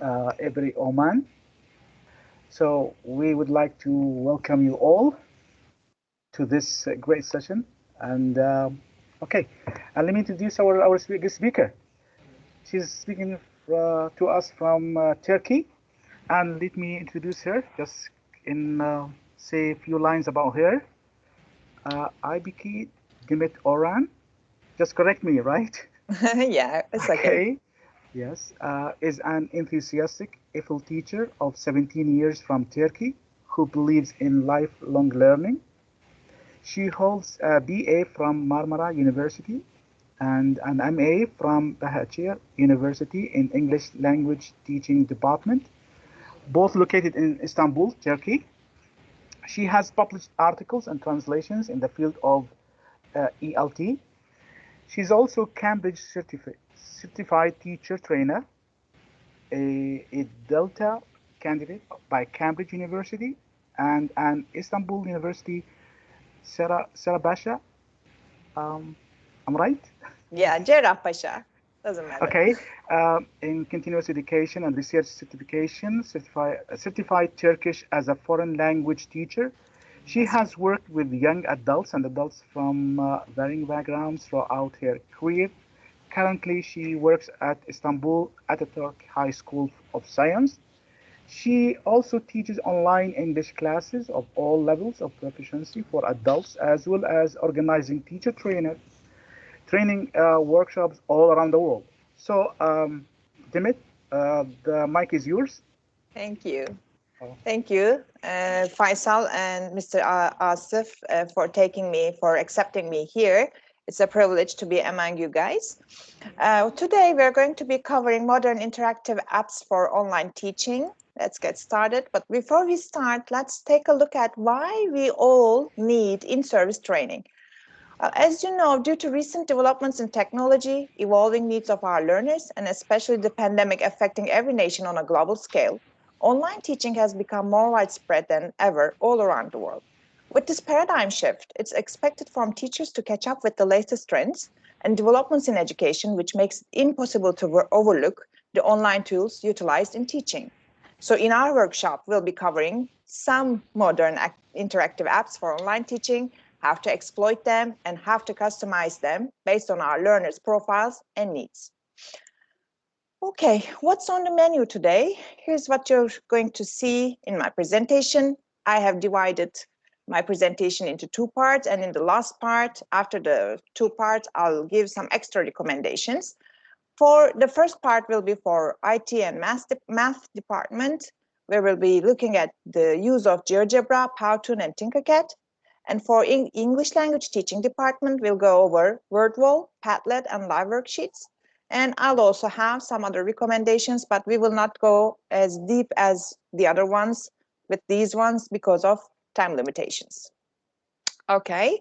UTAS-Ibri-Oman. So we would like to welcome you all to this great session. And okay, and let me introduce our guest speaker. She's speaking to us from Turkey. And let me introduce her, just in say a few lines about her. Aybuke Demet Oren. Just correct me, right? Yeah, it's okay. Okay. Yes, is an enthusiastic EFL teacher of 17 years from Turkey who believes in lifelong learning. She holds a BA from Marmara University and an MA from Bahçeşehir University in English Language Teaching Department, both located in Istanbul, Turkey. She has published articles and translations in the field of ELT. She's also Cambridge certified teacher trainer, a Delta candidate by Cambridge University, and an Istanbul University Sarabasha. I'm right? Yeah, Cerrahpaşa. Doesn't matter. Okay. In continuous education and research certification, certified Turkish as a foreign language teacher. She That's has worked with young adults and adults from varying backgrounds throughout her career. Currently, she works at Istanbul Ataturk High School of Science. She also teaches online English classes of all levels of proficiency for adults, as well as organizing teacher training workshops all around the world. So, Dimit, the mic is yours. Thank you. Oh, Thank you, Faisal and Mr. Asif, for accepting me here. It's a privilege to be among you guys. Today, we're going to be covering modern interactive apps for online teaching. Let's get started. But before we start, let's take a look at why we all need in-service training. As you know, due to recent developments in technology, evolving needs of our learners, and especially the pandemic affecting every nation on a global scale, online teaching has become more widespread than ever all around the world. With this paradigm shift, it's expected from teachers to catch up with the latest trends and developments in education, which makes it impossible to overlook the online tools utilized in teaching. So in our workshop, we'll be covering some modern interactive apps for online teaching, how to exploit them, and how to customize them based on our learners' profiles and needs. Okay, what's on the menu today? Here's what you're going to see in my presentation. I have divided my presentation into two parts, and in the last part, after the two parts, I'll give some extra recommendations. For the first part will be for IT and math department, where we'll be looking at the use of GeoGebra, Powtoon, and Tinkercad. And for English language teaching department, we'll go over WordWall, Padlet, and Liveworksheets. And I'll also have some other recommendations, but we will not go as deep as the other ones with these ones because of time limitations. Okay,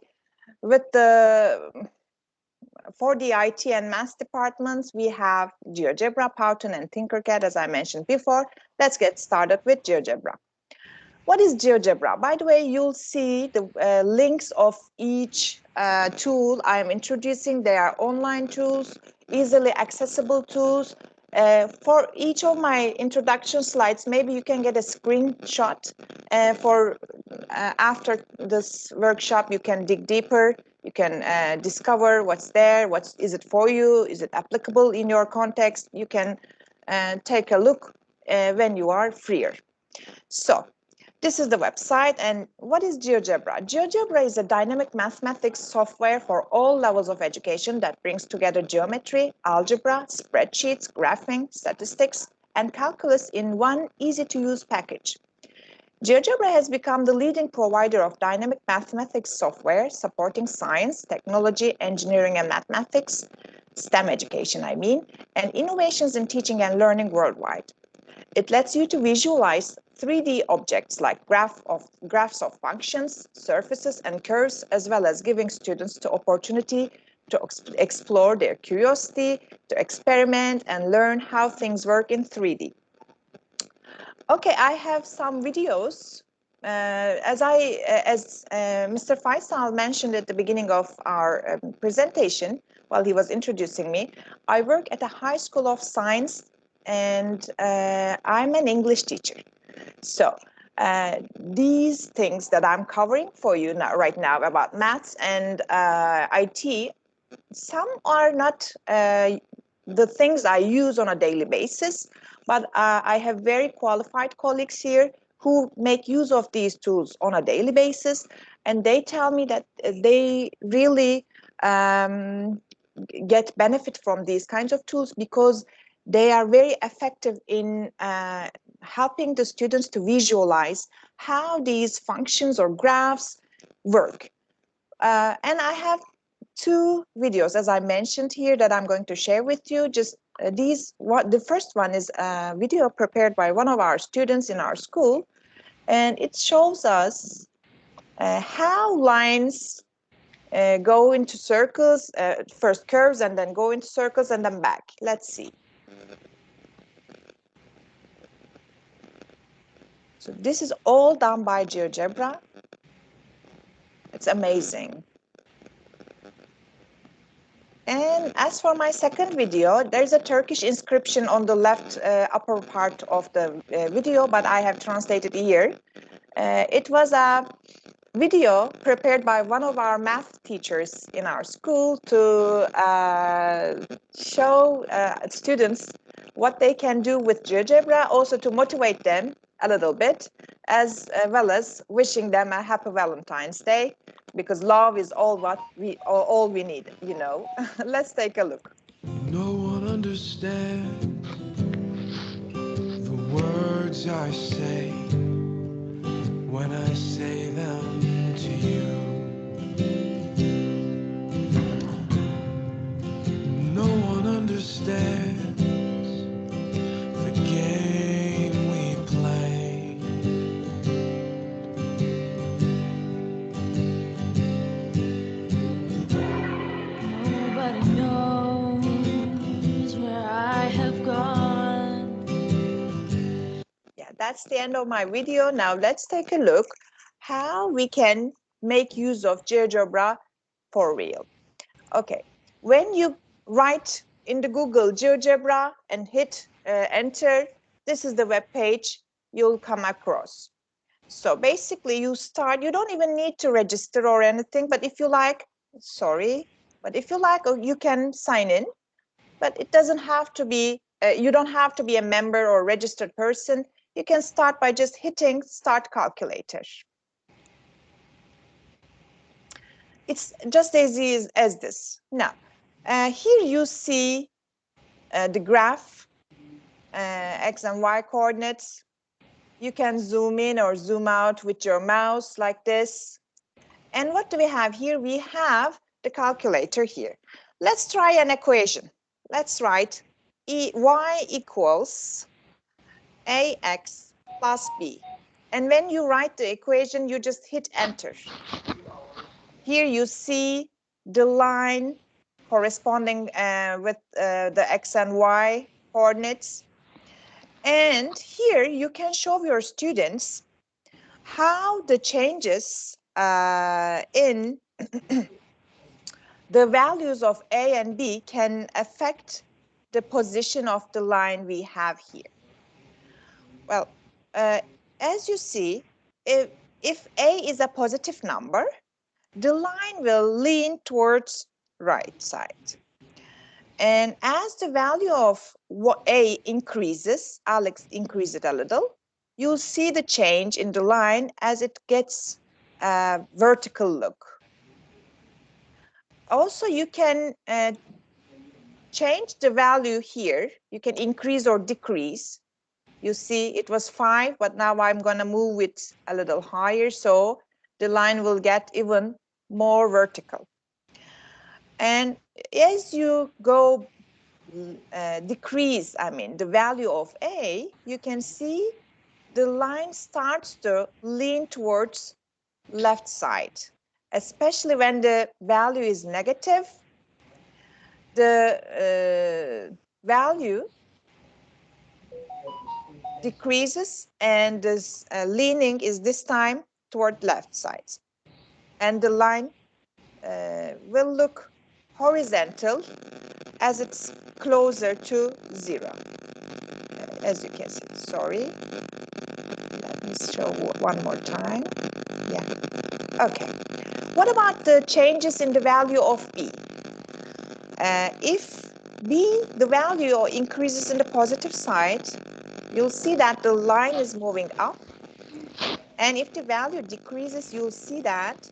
with for the IT and math departments, we have GeoGebra, Powtoon, and Tinkercad, as I mentioned before. Let's get started with GeoGebra. What is GeoGebra? By the way, you'll see the links of each tool I'm introducing. They are online tools, easily accessible tools. For each of my introduction slides, maybe you can get a screenshot for after this workshop, you can dig deeper. You can discover what's there, is it for you, is it applicable in your context. You can take a look when you are freer. So this is the website. And what is GeoGebra? GeoGebra is a dynamic mathematics software for all levels of education that brings together geometry, algebra, spreadsheets, graphing, statistics, and calculus in one easy-to-use package. GeoGebra has become the leading provider of dynamic mathematics software supporting science, technology, engineering, and mathematics, STEM education, and innovations in teaching and learning worldwide. It lets you to visualize 3D objects like graphs of functions, surfaces, and curves, as well as giving students the opportunity to explore their curiosity, to experiment, and learn how things work in 3D. Okay, I have some videos. As Mr. Faisal mentioned at the beginning of our presentation, while he was introducing me, I work at a high school of science and I'm an English teacher. So these things that I'm covering for you now, right now about maths and IT, some are not the things I use on a daily basis, but I have very qualified colleagues here who make use of these tools on a daily basis, and they tell me that they really get benefit from these kinds of tools because they are very effective in helping the students to visualize how these functions or graphs work. And I have two videos, as I mentioned here, that I'm going to share with you. Just the first one is a video prepared by one of our students in our school, and it shows us how lines go into circles, first curves, and then go into circles and then back. Let's see. So this is all done by GeoGebra. It's amazing. And as for my second video, there's a Turkish inscription on the left upper part of the video, but I have translated here. It was a video prepared by one of our math teachers in our school to show students what they can do with GeoGebra, also to motivate them a little bit, as well as wishing them a happy Valentine's Day, because love is all we need, you know. Let's take a look. No one understands the words I say when I say them to you. No one understands the game we play. Nobody knows where I have gone. Yeah, that's the end of my video. Now let's take a look how we can make use of GeoGebra for real. Okay, when you write in the Google GeoGebra and hit enter, this is the web page you'll come across. So basically you don't even need to register or anything, but if you like, you can sign in, but it doesn't have to be, you don't have to be a member or registered person. You can start by just hitting Start Calculator. It's just as easy as this. Now, here you see the graph, X and Y coordinates. You can zoom in or zoom out with your mouse like this. And what do we have here? We have the calculator here. Let's try an equation. Let's write y equals ax plus b. And when you write the equation, you just hit enter. Here you see the line corresponding with the X and Y coordinates. And here you can show your students how the changes in the values of A and B can affect the position of the line we have here. Well, as you see, if A is a positive number, the line will lean towards right side. And as the value of A increases, I'll increase it a little, you'll see the change in the line as it gets a vertical look. Also, you can change the value here. You can increase or decrease. You see it was 5, but now I'm going to move it a little higher, so the line will get even more vertical. And as you go decrease, the value of A, you can see the line starts to lean towards left side, especially when the value is negative. The value decreases and this leaning is this time toward left side, and the line will look horizontal as it's closer to 0. as you can see. Sorry. Let me show one more time. Yeah. Okay. What about the changes in the value of B? If B, the value increases in the positive side, you'll see that the line is moving up. And if the value decreases, you'll see that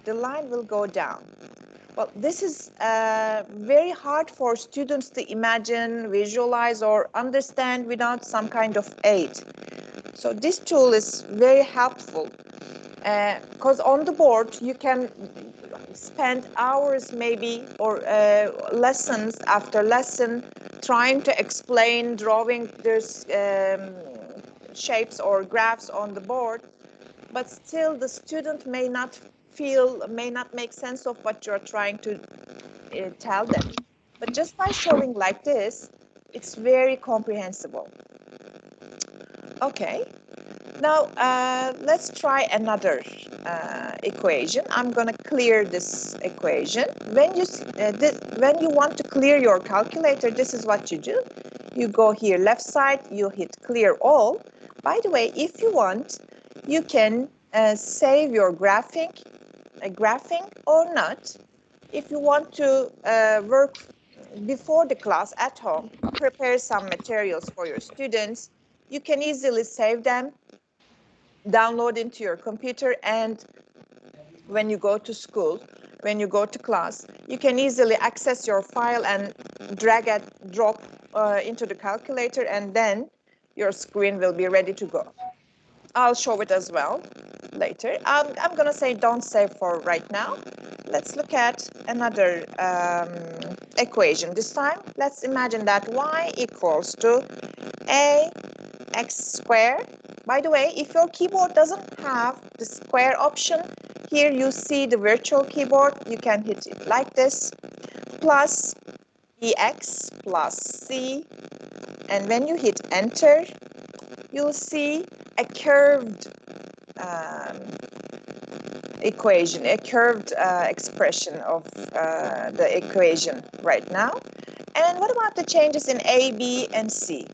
the line will go down. Well, this is very hard for students to imagine, visualize, or understand without some kind of aid. So this tool is very helpful because on the board you can spend hours maybe or lessons after lesson trying to explain, drawing there's shapes or graphs on the board, but still the student may not make sense of what you're trying to tell them. But just by showing like this, it's very comprehensible. Okay, now let's try another equation. I'm going to clear this equation. When you want to clear your calculator, this is what you do. You go here left side, you hit clear all. By the way, if you want, you can save your graphing or not. If you want to work before the class at home, prepare some materials for your students, you can easily save them, download into your computer, and when you go to school, when you go to class, you can easily access your file and drag and drop into the calculator, and then your screen will be ready to go. I'll show it as well later. I'm going to say don't save for right now. Let's look at another equation. This time, let's imagine that y equals to ax squared. By the way, if your keyboard doesn't have the square option, here you see the virtual keyboard. You can hit it like this, plus ex plus c. And when you hit enter, you'll see a curved equation, a curved expression of the equation right now. And what about the changes in A, B, and C?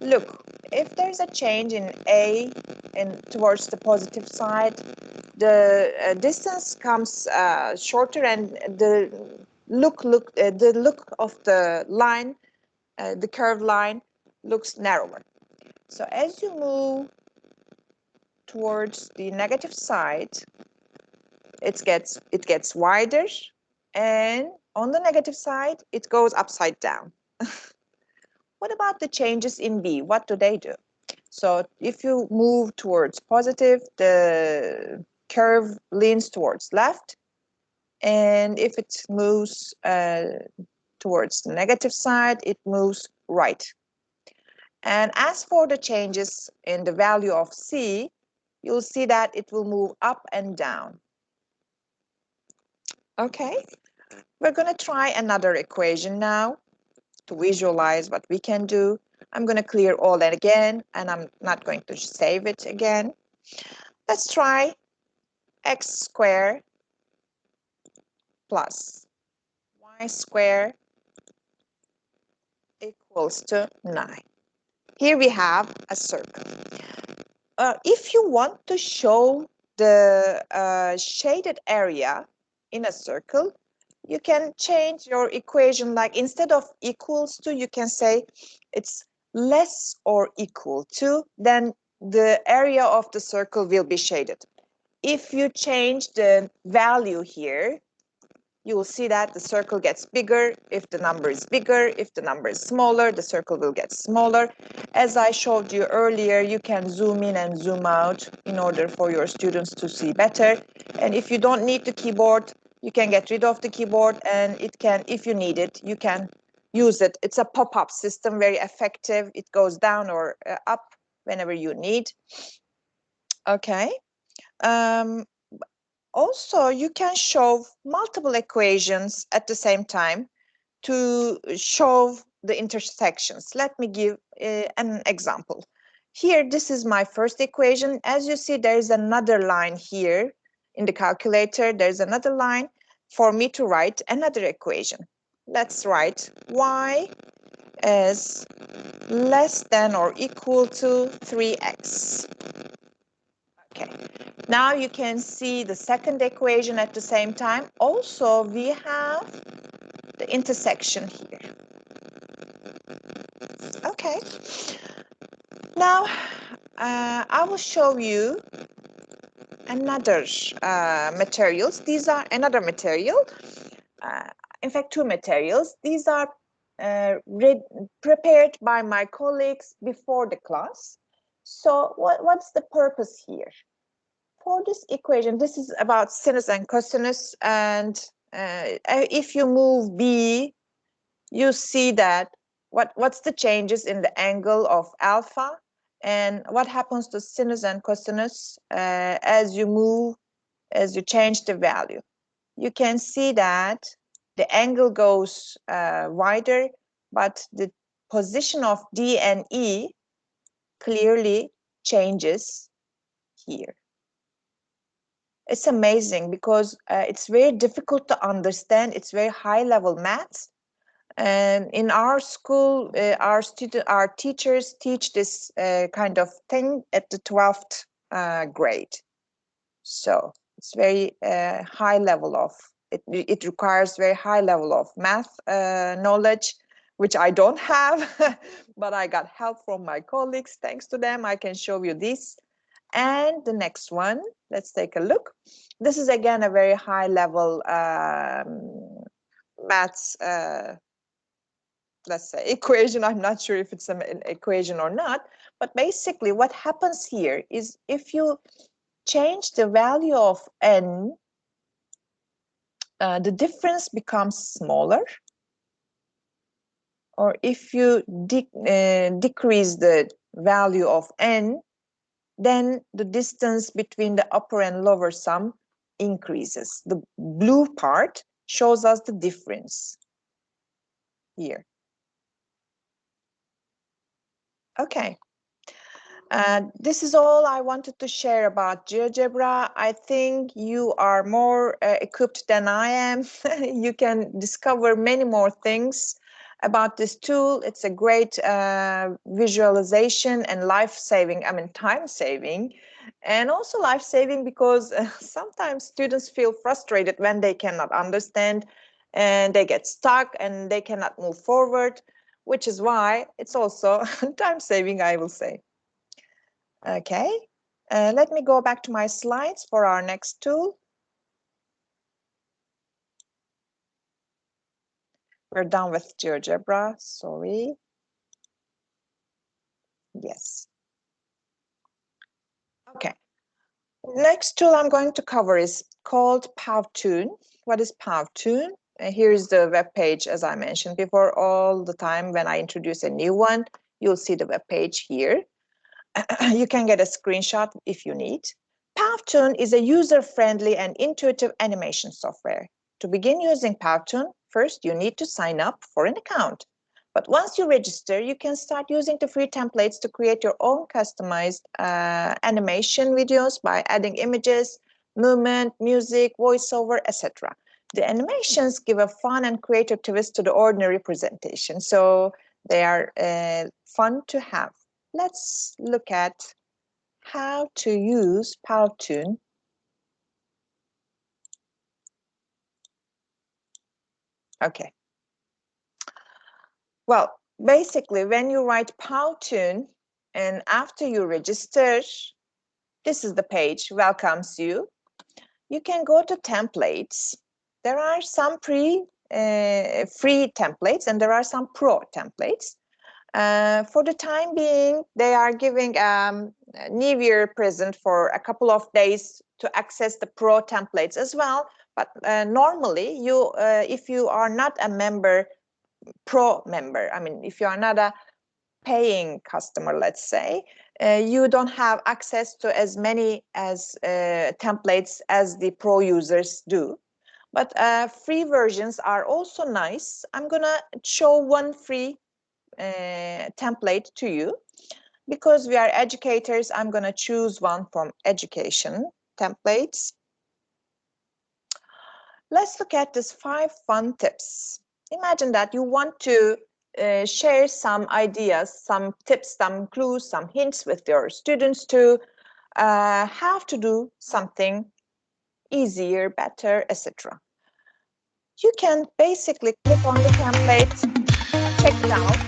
Look, if there's a change in A and towards the positive side, the distance comes shorter, and the look of the line, the curved line, looks narrower. So as you move towards the negative side, it gets wider, and on the negative side, it goes upside down. What about the changes in B? What do they do? So if you move towards positive, the curve leans towards left, and if it moves towards the negative side, it moves right. And as for the changes in the value of C, you'll see that it will move up and down. Okay, we're going to try another equation now to visualize what we can do. I'm going to clear all that again, and I'm not going to save it again. Let's try x squared plus y squared equals to 9. Here we have a circle. If you want to show the shaded area in a circle, you can change your equation, like instead of equals to, you can say it's less or equal to, then the area of the circle will be shaded. If you change the value here, you will see that the circle gets bigger. If the number is bigger, if the number is smaller, the circle will get smaller. As I showed you earlier, you can zoom in and zoom out in order for your students to see better. And if you don't need the keyboard, you can get rid of the keyboard, and it can, if you need it, you can use it. It's a pop-up system, very effective. It goes down or up whenever you need. Okay. Also, you can show multiple equations at the same time to show the intersections. Let me give an example. Here, this is my first equation. As you see, there is another line here in the calculator. There's another line for me to write another equation. Let's write y is less than or equal to 3x. Okay, now you can see the second equation at the same time. Also, we have the intersection here. Okay, now I will show you another materials. These are another material. In fact, two materials. These are prepared by my colleagues before the class. So what's the purpose here? For this equation, this is about sinus and cosinus, and if you move B, you see that what's the changes in the angle of alpha, and what happens to sinus and cosinus as you change the value. You can see that the angle goes wider, but the position of D and E clearly changes here. It's amazing because it's very difficult to understand. It's very high level maths. And in our school, our teachers teach this kind of thing at the 12th grade. So it's very high level of, it requires very high level of math knowledge, which I don't have, but I got help from my colleagues. Thanks to them, I can show you this. And the next one, let's take a look. This is again a very high level maths, let's say, equation. I'm not sure if it's an equation or not, but basically what happens here is if you change the value of n, the difference becomes smaller. Or if you decrease the value of n, then the distance between the upper and lower sum increases. The blue part shows us the difference here. Okay. This is all I wanted to share about GeoGebra. I think you are more equipped than I am. You can discover many more things about this tool. It's a great visualization and life-saving, I mean time-saving, and also life-saving because sometimes students feel frustrated when they cannot understand and they get stuck and they cannot move forward, which is why it's also time-saving, I will say. Okay, let me go back to my slides for our next tool. We're done with GeoGebra, sorry. Yes. Okay, next tool I'm going to cover is called Powtoon. What is Powtoon? Here's the web page, as I mentioned before. All the time when I introduce a new one, you'll see the web page here. You can get a screenshot if you need. Powtoon is a user-friendly and intuitive animation software. To begin using Powtoon, first you need to sign up for an account. But once you register, you can start using the free templates to create your own customized animation videos by adding images, movement, music, voiceover, etc. The animations give a fun and creative twist to the ordinary presentation, so they are fun to have. Let's look at how to use Powtoon. Okay. Well, basically, when you write Powtoon and after you register, this is the page, welcomes you. You can go to templates. There are some free templates and there are some pro templates. For the time being, they are giving a New Year present for a couple of days to access the pro templates as well. But normally, if you are not a member, pro member, I mean, if you are not a paying customer, let's say, you don't have access to as many as templates as the pro users do. But free versions are also nice. I'm gonna show one free template to you. Because we are educators, I'm going to choose one from education templates. Let's look at these 5 fun tips. Imagine that you want to share some ideas, some tips, some clues, some hints with your students to how to do something easier, better, etc. You can basically click on the template, check it out.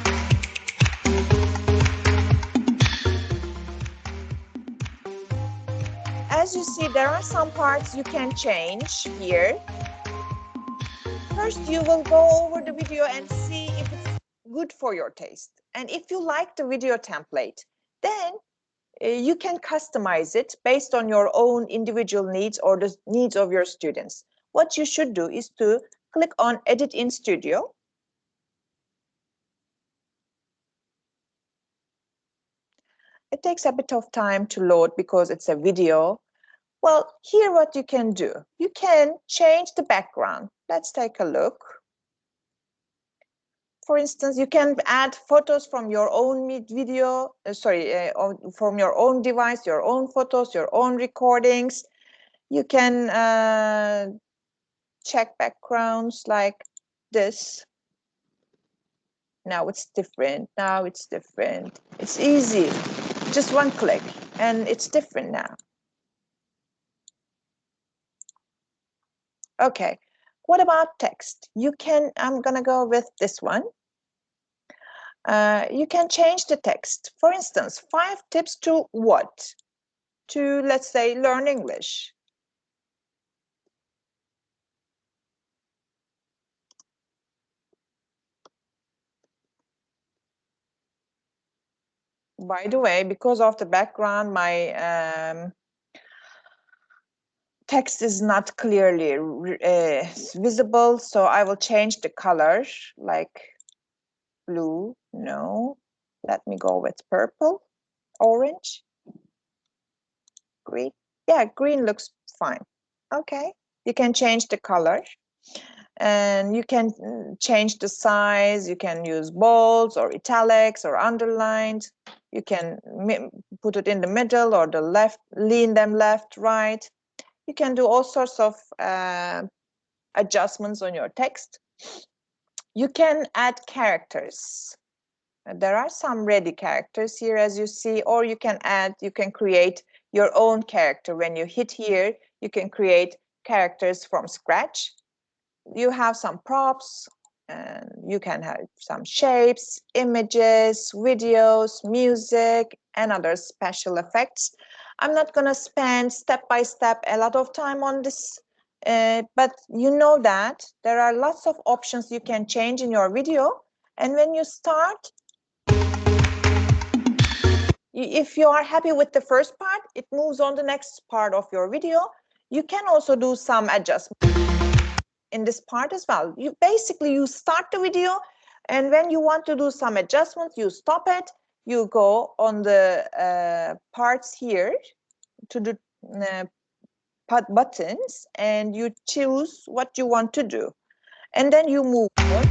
As you see, there are some parts you can change here. First, you will go over the video and see if it's good for your taste. And if you like the video template, then you can customize it based on your own individual needs or the needs of your students. What you should do is to click on Edit in Studio. It takes a bit of time to load because it's a video. Well, here what you can do. You can change the background. Let's take a look. For instance, you can add photos from your own video, from your own device, your own photos, your own recordings. You can check backgrounds like this. Now it's different. Now it's different. It's easy. Just one click and it's different now. Okay. What about text? You can, I'm gonna go with this one. You can change the text. For instance, 5 tips to what? To, let's say, learn English. By the way, because of the background, my text is not clearly visible, so I will change the color, like blue. No, let me go with purple, orange, green. Yeah, green looks fine. Okay, you can change the color. And you can change the size. You can use bolds or italics or underlined. You can put it in the middle or the left, lean them left, right. You can do all sorts of adjustments on your text. You can add characters. There are some ready characters here, as you see, or you can create your own character. When you hit here, you can create characters from scratch. You have some props, and you can have some shapes, images, videos, music, and other special effects. I'm not going to spend step by step a lot of time on this, but you know that there are lots of options you can change in your video. And when you start, if you are happy with the first part, it moves on the next part of your video. You can also do some adjustments in this part as well. You start the video, and when you want to do some adjustments, you stop it. You go on the parts here to the buttons, and you choose what you want to do, and then you move on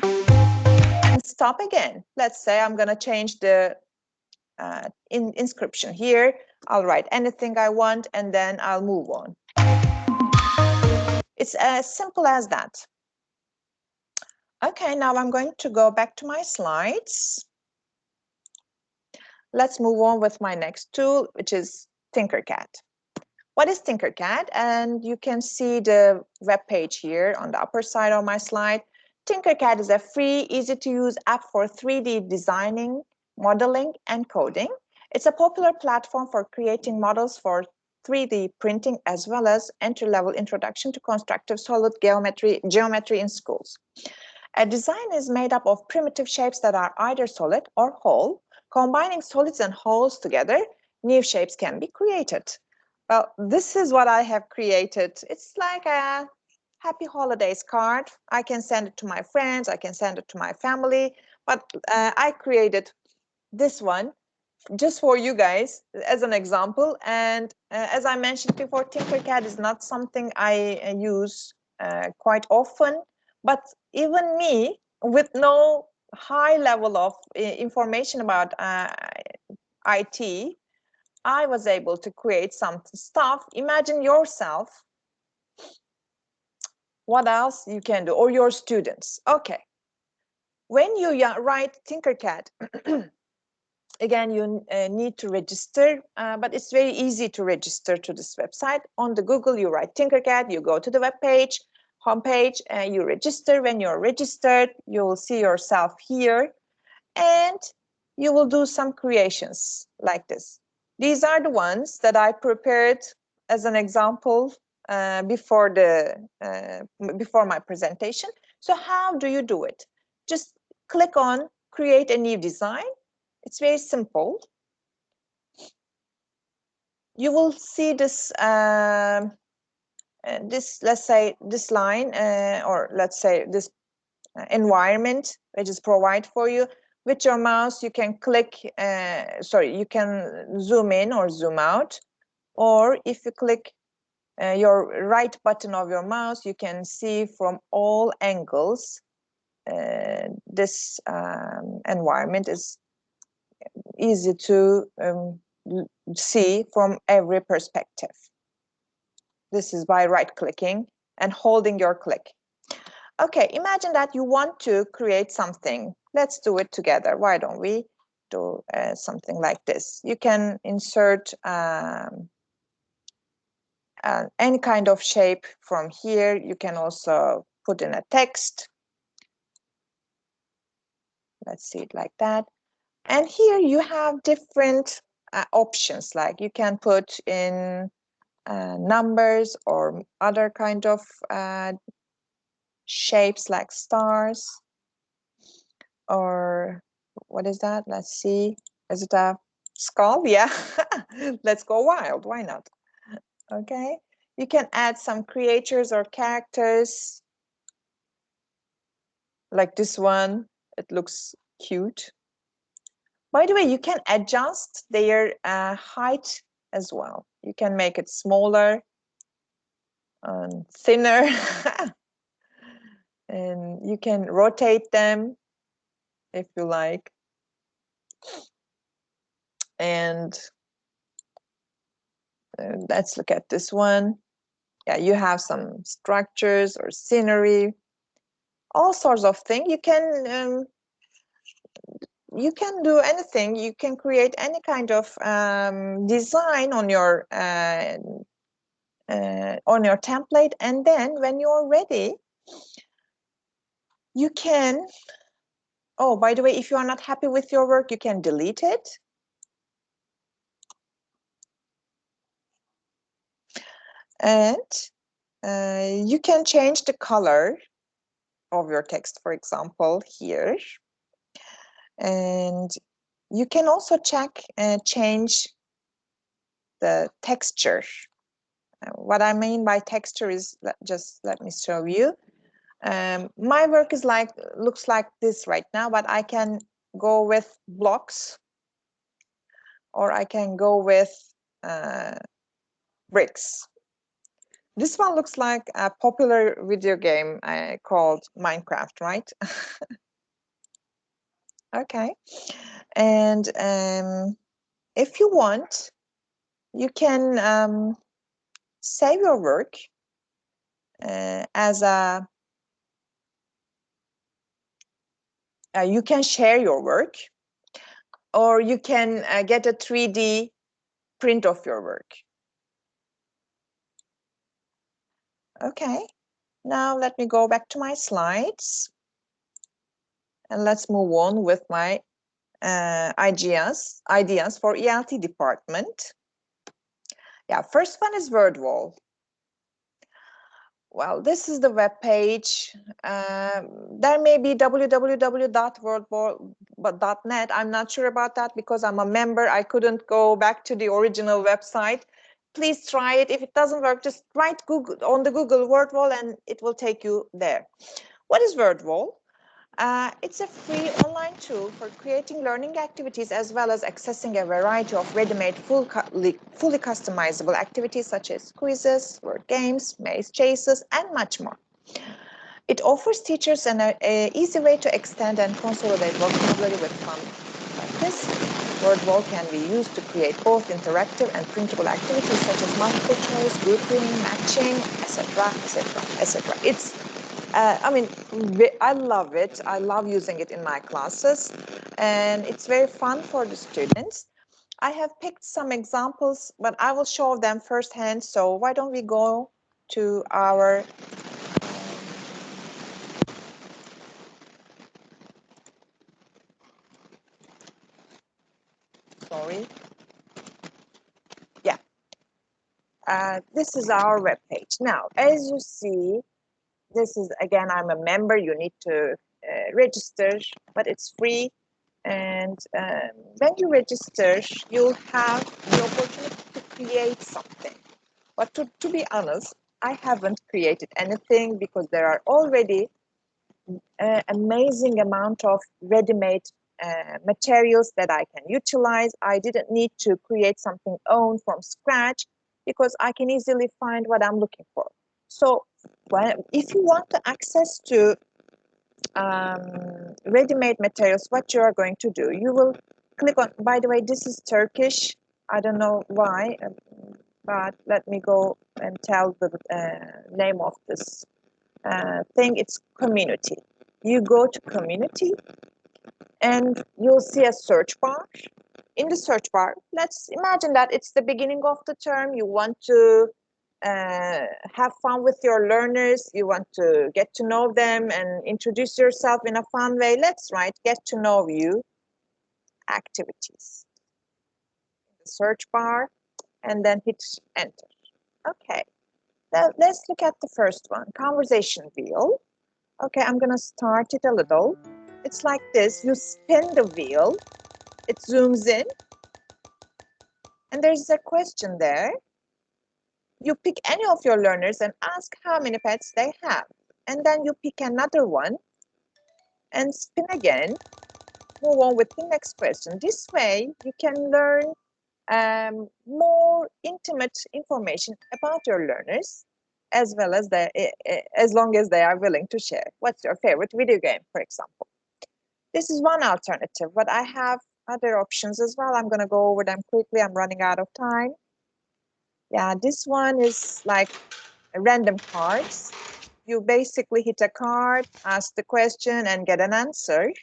and stop again. Let's say I'm going to change the inscription here. I'll write anything I want, and then I'll move on. It's as simple as that. Okay, now I'm going to go back to my slides. Let's move on with my next tool, which is Tinkercad. What is Tinkercad? And you can see the web page here on the upper side of my slide. Tinkercad is a free, easy-to-use app for 3D designing, modeling, and coding. It's a popular platform for creating models for 3D printing, as well as entry-level introduction to constructive solid geometry in schools. A design is made up of primitive shapes that are either solid or whole. Combining solids and wholes together, new shapes can be created. Well, this is what I have created. It's like a happy holidays card. I can send it to my friends, I can send it to my family, but I created this one just for you guys as an example. And as I mentioned before, Tinkercad is not something I use quite often, but even me, with no high level of information about IT, I was able to create some stuff. Imagine yourself, what else you can do, or your students. Okay, When you write Tinkercad, again, you need to register, but it's very easy to register to this website. On the Google, you write Tinkercad, you go to the web page, homepage, and you register. When you're registered, you will see yourself here, and you will do some creations like this. These are the ones that I prepared as an example before my presentation. So how do you do it? Just click on create a new design. It's very simple. You will see this, let's say this line, or let's say this environment, which is provided for you. With your mouse, you can click, you can zoom in or zoom out. Or if you click your right button of your mouse, you can see from all angles. This environment is easy to see from every perspective. This is by right-clicking and holding your click. Okay, imagine that you want to create something. Let's do it together. Why don't we do something like this? You can insert any kind of shape from here. You can also put in a text. Let's see it like that. And here you have different options, like you can put in numbers or other kind of shapes like stars, or what is that? Let's see. Is it a skull? Yeah. Let's go wild. Why not? Okay. You can add some creatures or characters like this one. It looks cute. By the way, you can adjust their height as well. You can make it smaller and thinner. And you can rotate them if you like. And let's look at this one. Yeah, you have some structures or scenery, all sorts of things. You can do anything. You can create any kind of design on your template, and then when you're ready, you can. Oh, by the way, if you are not happy with your work, you can delete it. And you can change the color of your text, for example, here. And you can also change the texture. What I mean by texture is, just let me show you. My work is looks like this right now, but I can go with blocks, or I can go with bricks. This one looks like a popular video game called Minecraft, right? Okay. And if you want, you can save your work as a, you can share your work, or you can get a 3D print of your work. Okay, now let me go back to my slides, and let's move on with my ideas for ELT department. Yeah, first one is word wall. Well, this is the web page. There may be www.wordwall.net. I'm not sure about that because I'm a member. I couldn't go back to the original website. Please try it. If it doesn't work, just write Google on the Google word wall and it will take you there. What is word wall? It's a free online tool for creating learning activities as well as accessing a variety of ready-made fully customizable activities such as quizzes, word games, maze chases, and much more. It offers teachers an easy way to extend and consolidate vocabulary with fun practice. Word wall can be used to create both interactive and printable activities such as multiple choice, grouping, matching, etc., etc., etc. It's I mean, I love it. I love using it in my classes, and it's very fun for the students. I have picked some examples, but I will show them firsthand. So why don't we go to our sorry. Yeah, this is our web page. Now, as you see, this is, again, I'm a member. You need to register, but it's free. And when you register, you'll have the opportunity to create something. But to be honest, I haven't created anything because there are already an amazing amount of ready-made materials that I can utilize. I didn't need to create something own from scratch because I can easily find what I'm looking for. So if you want to access to ready-made materials, what you are going to do, you will click on, by the way, this is Turkish. I don't know why, but let me go and tell the name of this thing. It's community. You go to community and you'll see a search bar. In the search bar, let's imagine that it's the beginning of the term. You want to have fun with your learners. You want to get to know them and introduce yourself in a fun way. Let's write get to know you activities. The search bar and then hit enter. Okay, now let's look at the first one, conversation wheel. Okay, I'm gonna start it a little. It's like this, you spin the wheel, it zooms in, and there's a question there. You pick any of your learners and ask how many pets they have. And then you pick another one and spin again, move on with the next question. This way, you can learn more intimate information about your learners, as well as as long as they are willing to share. What's your favorite video game, for example? This is one alternative, but I have other options as well. I'm going to go over them quickly. I'm running out of time. Yeah, this one is like random cards. You basically hit a card, ask the question, and get an answer.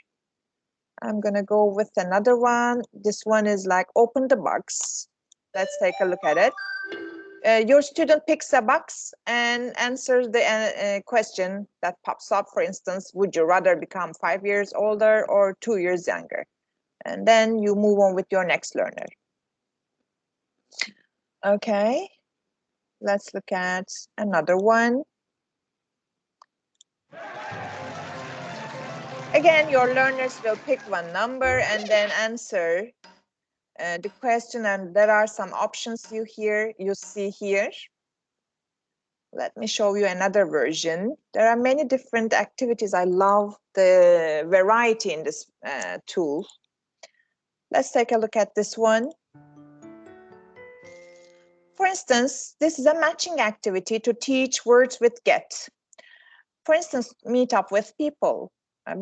I'm going to go with another one. This one is like open the box. Let's take a look at it. Your student picks a box and answers the question that pops up. For instance, would you rather become 5 years older or 2 years younger? And then you move on with your next learner. Okay, let's look at another one. Again, your learners will pick one number and then answer the question, and there are some options you see here. Let me show you another version. There are many different activities. I love the variety in this tool. Let's take a look at this one. For instance, this is a matching activity to teach words with get. For instance, meet up with people,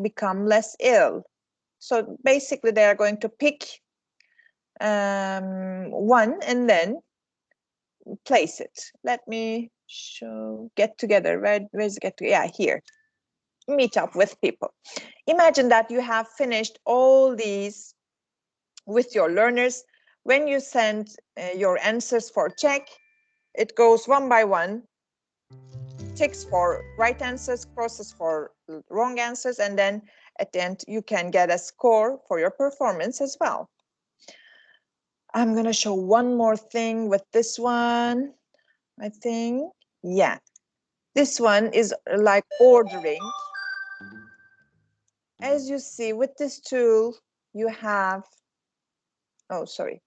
become less ill. So basically, they are going to pick one and then place it. Let me show get together. Where's get together? Yeah, here. Meet up with people. Imagine that you have finished all these with your learners. When you send your answers for check, it goes one by one, ticks for right answers, crosses for wrong answers, and then at the end you can get a score for your performance as well. I'm gonna show one more thing with this one, I think. Yeah, this one is like ordering. As you see with this tool, you have, oh, sorry.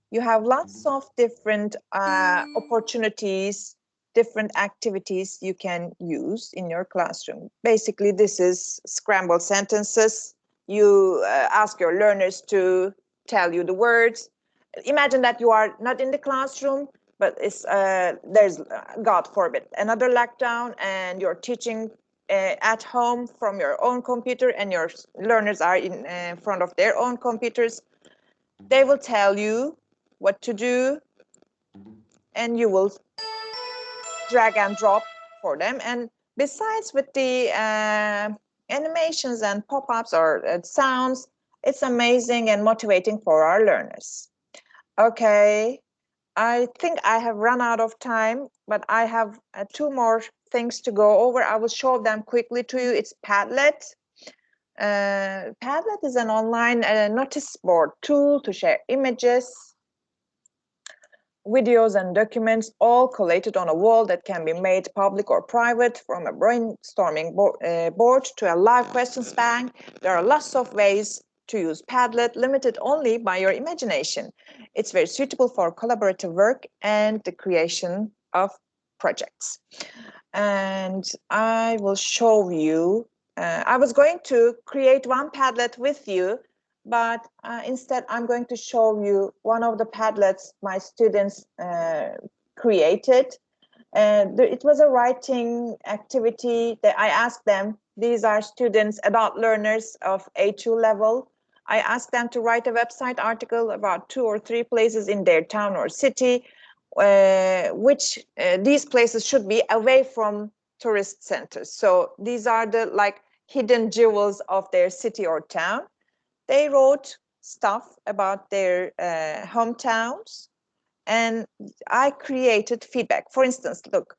You have lots of different opportunities, different activities you can use in your classroom. Basically, this is scrambled sentences. You ask your learners to tell you the words. Imagine that you are not in the classroom, but there's, God forbid, another lockdown, and you're teaching at home from your own computer, and your learners are in front of their own computers. They will tell you what to do, and you will drag and drop for them. And besides with the animations and pop-ups or sounds, it's amazing and motivating for our learners. Okay, I think I have run out of time, but I have two more things to go over. I will show them quickly to you. It's Padlet. Padlet is an online notice board tool to share images, videos and documents, all collated on a wall that can be made public or private, from a brainstorming board to a live questions bank. There are lots of ways to use Padlet, limited only by your imagination. It's very suitable for collaborative work and the creation of projects. And I will show you, I was going to create one Padlet with you, but instead I'm going to show you one of the Padlets my students created. And it was a writing activity that I asked them. These are students, adult learners of A2 level. I asked them to write a website article about 2 or 3 places in their town or city, which these places should be away from tourist centers. So these are the like hidden jewels of their city or town. They wrote stuff about their hometowns, and I created feedback. For instance, look,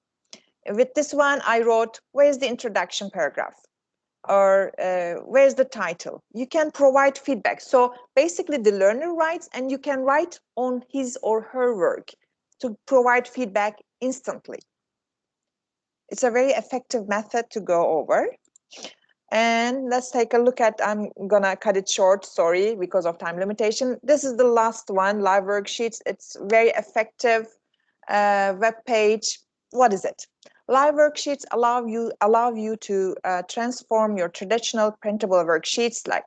with this one, I wrote, where's the introduction paragraph? Or where's the title? You can provide feedback. So basically the learner writes and you can write on his or her work to provide feedback instantly. It's a very effective method to go over. And let's take a look at, I'm gonna cut it short, sorry, because of time limitation. This is the last one, Liveworksheets. It's very effective web page. What is it? Liveworksheets allow you to transform your traditional printable worksheets like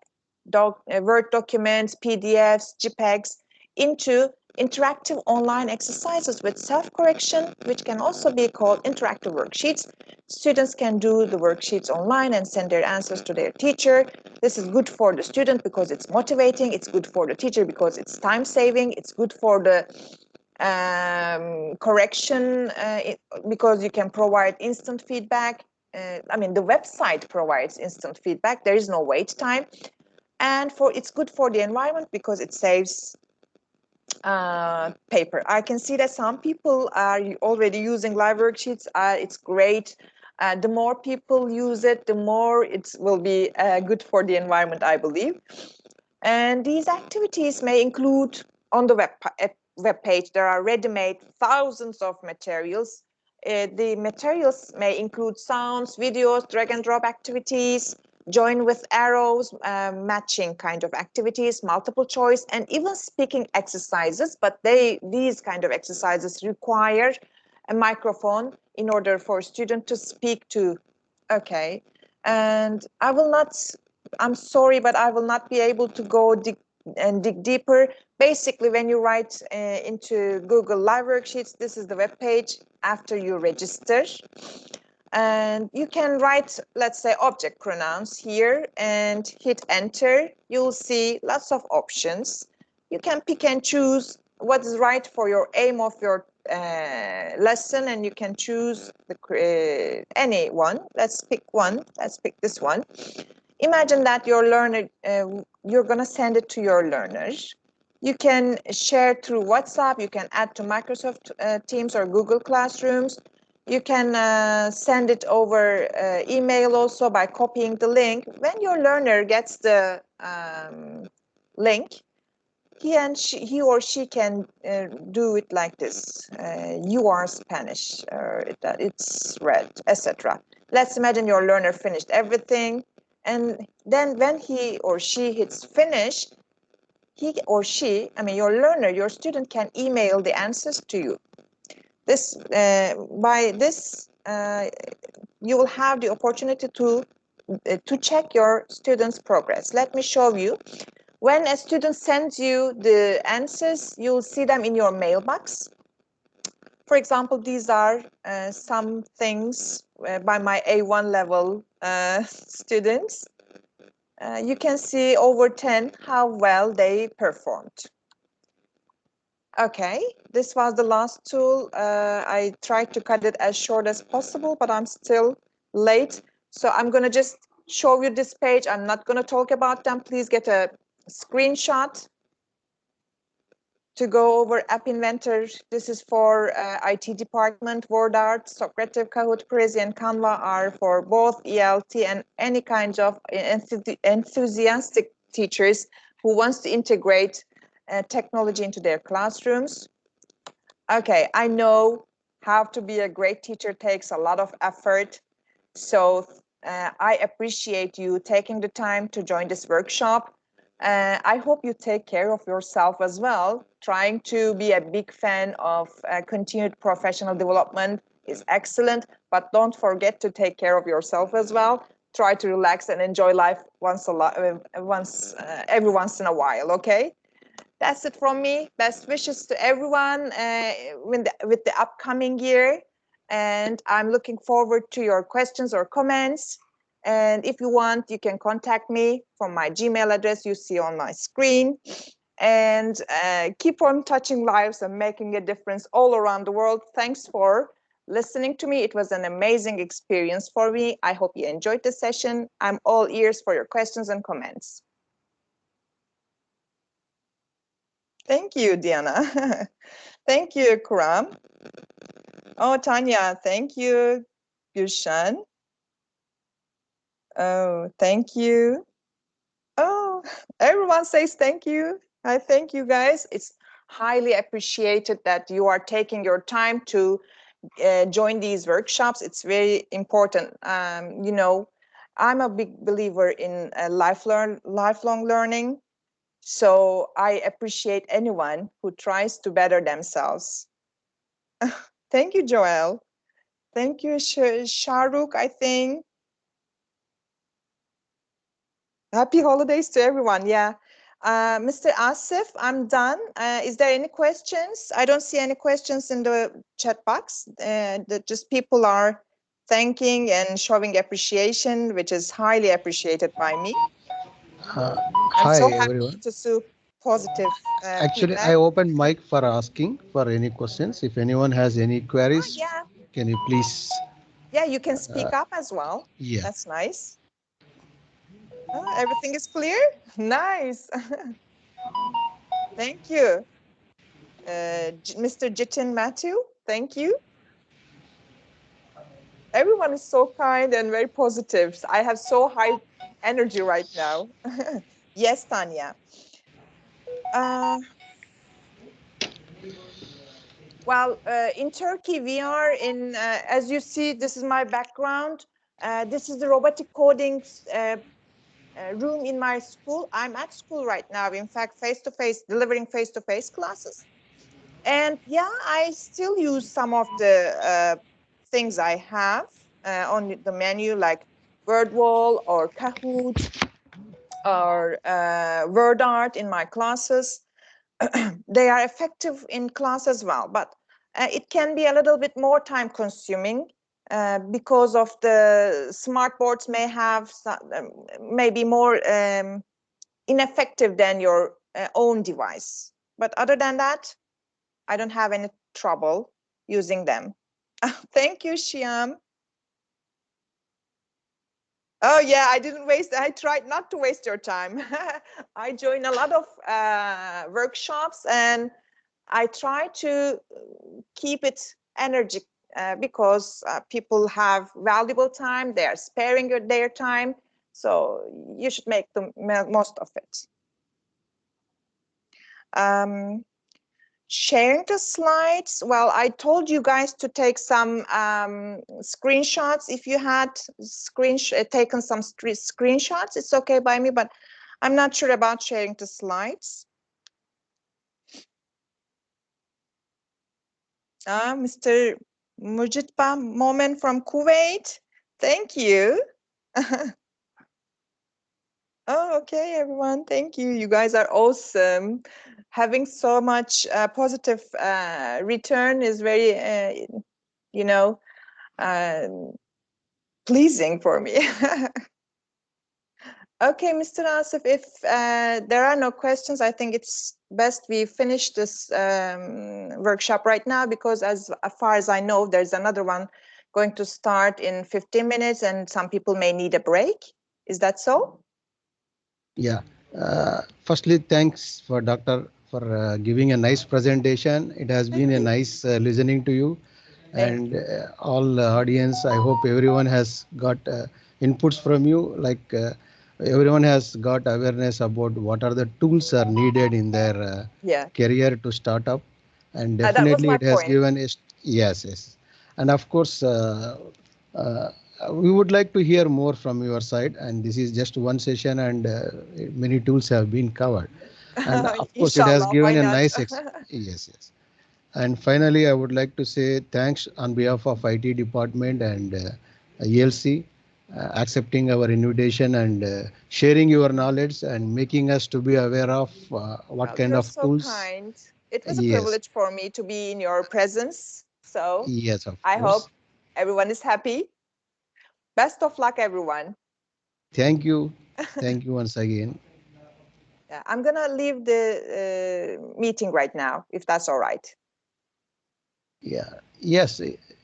Word documents, PDFs, JPEGs into interactive online exercises with self-correction, which can also be called interactive worksheets. Students can do the worksheets online and send their answers to their teacher. This is good for the student because it's motivating. It's good for the teacher because it's time saving. It's good for the correction because you can provide instant feedback. I mean, the website provides instant feedback. There is no wait time. And it's good for the environment because it saves paper. I can see that some people are already using Liveworksheets. It's great. The more people use it, the more it will be good for the environment, I believe. And these activities may include on the web page, there are ready-made thousands of materials. The materials may include sounds, videos, drag and drop activities, join with arrows, matching kind of activities, multiple choice, and even speaking exercises. But these kind of exercises require a microphone in order for a student to speak to. Okay, and I'm sorry, but I will not be able to go dig deeper. Basically, when you write into Google Liveworksheets, this is the web page after you register. And you can write, let's say, object pronouns here and hit enter. You'll see lots of options. You can pick and choose what is right for your aim of your lesson, and you can choose any one. Let's pick one. Let's pick this one. Imagine that your learner, you're going to send it to your learners. You can share through WhatsApp. You can add to Microsoft Teams or Google Classrooms. You can send it over email also by copying the link. When your learner gets the link, he or she can do it like this. You are Spanish, it's red, etc. Let's imagine your learner finished everything. And then when he or she hits finish, he or she, I mean your learner, your student can email the answers to you. By this, you will have the opportunity to check your student's progress. Let me show you. When a student sends you the answers, you'll see them in your mailbox. For example, these are some things by my A1 level students. You can see over 10 how well they performed. Okay, this was the last tool. I tried to cut it as short as possible, but I'm still late. So I'm gonna just show you this page. I'm not gonna talk about them. Please get a screenshot to go over App Inventor. This is for IT Department. WordArt, Socrative, Kahoot, Prezi, and Canva are for both ELT and any kind of enthusiastic teachers who wants to integrate technology into their classrooms. Okay, I know how to be a great teacher takes a lot of effort. So I appreciate you taking the time to join this workshop. I hope you take care of yourself as well. Trying to be a big fan of continued professional development is excellent, but don't forget to take care of yourself as well. Try to relax and enjoy life every once in a while, okay? That's it from me. Best wishes to everyone with the upcoming year. And I'm looking forward to your questions or comments. And if you want, you can contact me from my Gmail address you see on my screen. And keep on touching lives and making a difference all around the world. Thanks for listening to me. It was an amazing experience for me. I hope you enjoyed the session. I'm all ears for your questions and comments. Thank you, Diana. Thank you, Kuram. Oh, Tanya, thank you. Gülşen. Oh, thank you. Oh, everyone says thank you. I thank you guys. It's highly appreciated that you are taking your time to join these workshops. It's very important. You know, I'm a big believer in lifelong learning. So I appreciate anyone who tries to better themselves. Thank you, Joel. Thank you, Shahrukh, I think. Happy holidays to everyone. Yeah. Mr. Asif, I'm done. Is there any questions? I don't see any questions in the chat box. Just people are thanking and showing appreciation, which is highly appreciated by me. I'm Hi so happy everyone. to see positive Actually, feedback. I opened mic for asking for any questions. If anyone has any queries, Yeah. can you please? Yeah, you can speak up as well. Yeah. That's nice. Everything is clear? Nice. Thank you. Mr. Jitin Matthew, thank you. Everyone is so kind and very positive. I have so high energy right now. Yes, Tanya. Well, in Turkey, we are in, as you see, this is my background. This is the robotic coding room in my school. I'm at school right now, in fact, face-to-face, delivering face-to-face classes. And yeah, I still use some of the things I have on the menu, like WordWall or Kahoot or WordArt in my classes. They are effective in class as well, but it can be a little bit more time consuming because of the smart boards may have maybe more ineffective than your own device. But other than that, I don't have any trouble using them. Thank you, Shyam. Oh yeah, I tried not to waste your time. I join a lot of workshops and I try to keep it energetic because people have valuable time. They are sparing their time. So you should make the most of it. Sharing the slides. Well, I told you guys to take some screenshots. If you had taken some screenshots, it's okay by me, but I'm not sure about sharing the slides. Mr. Mujitba Momen from Kuwait. Thank you. Oh, okay, everyone. Thank you. You guys are awesome. Having so much positive return is very, you know, pleasing for me. Okay, Mr. Asif, if there are no questions, I think it's best we finish this workshop right now, because as far as I know, there's another one going to start in 15 minutes and some people may need a break. Is that so? Yeah. Firstly, thanks for Doctor for giving a nice presentation. It has been a nice listening to you, Thank and you. all audience. I hope everyone has got inputs from you. Like everyone has got awareness about what are the tools are needed in their Yeah, career to start up, and that was definitely my it has point. given a yes, yes, and of course. Uh, we would like to hear more from your side, and this is just one session, and many tools have been covered, and of course it has Inshallah, why given a not? nice yes, yes. And finally, I would like to say thanks on behalf of IT department and ELC, accepting our invitation and sharing your knowledge and making us to be aware of what Well, kind you're of so tools. kind. It was a Yes, privilege for me to be in your presence. So yes, of I course. hope everyone is happy. Best of luck, everyone. Thank you. Thank you once again. Yeah, I'm gonna leave the meeting right now, if that's all right. Yeah. Yes.